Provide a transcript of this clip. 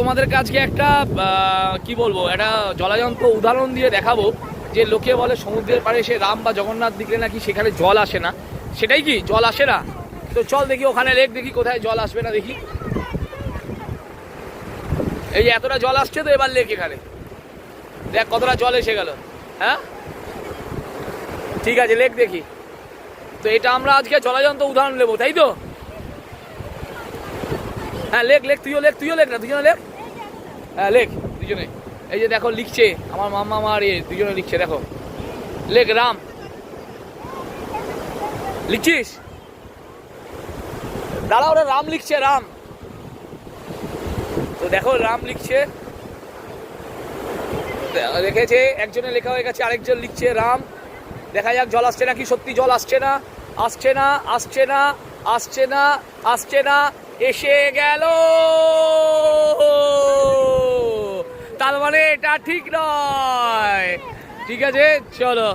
তোমাদেরকে আজকে একটা কি বলবো, একটা জলযন্ত্র উদাহরণ দিয়ে দেখাবো যে লোকে বলে সমুদ্রের পাড়ে এসে রাম বা জগন্নাথ দেখলে নাকি সেখানে জল আসে না। সেটাই কি, জল আসে না? তো চল দেখি ওখানে লেক, দেখি কোথায় জল আসবে না দেখি। এই যে এতটা জল আসছে, তো এবার লেক এখানে দেখ কতটা জল এসে গেল। হ্যাঁ ঠিক আছে, লেক দেখি। তো এটা আমরা আজকে জলযন্ত্র উদাহরণ নেবো, তাই তো? হ্যাঁ লেক লেক, তুইও লেক, তুইও লেক, না দুজনে লেক। হ্যাঁ লেক দুজনে। এই যে দেখো লিখছে আমার মাম্মা, আমার দুজনে লিখছে, দেখো লেক রাম। লিখছিস? দাঁড়া, ওরা রাম লিখছে, রাম। তো দেখো রাম লিখছে, রেখেছে একজনে, লেখা হয়ে গেছে, আরেকজন লিখছে রাম। দেখা যাক জল আসছে নাকি। সত্যি জল আসছে না, আসছে না, আসছে না, আসছে না, আসছে না, এসে গেল। তার মানে এটা ঠিক নয়। ঠিক আছে, চলো।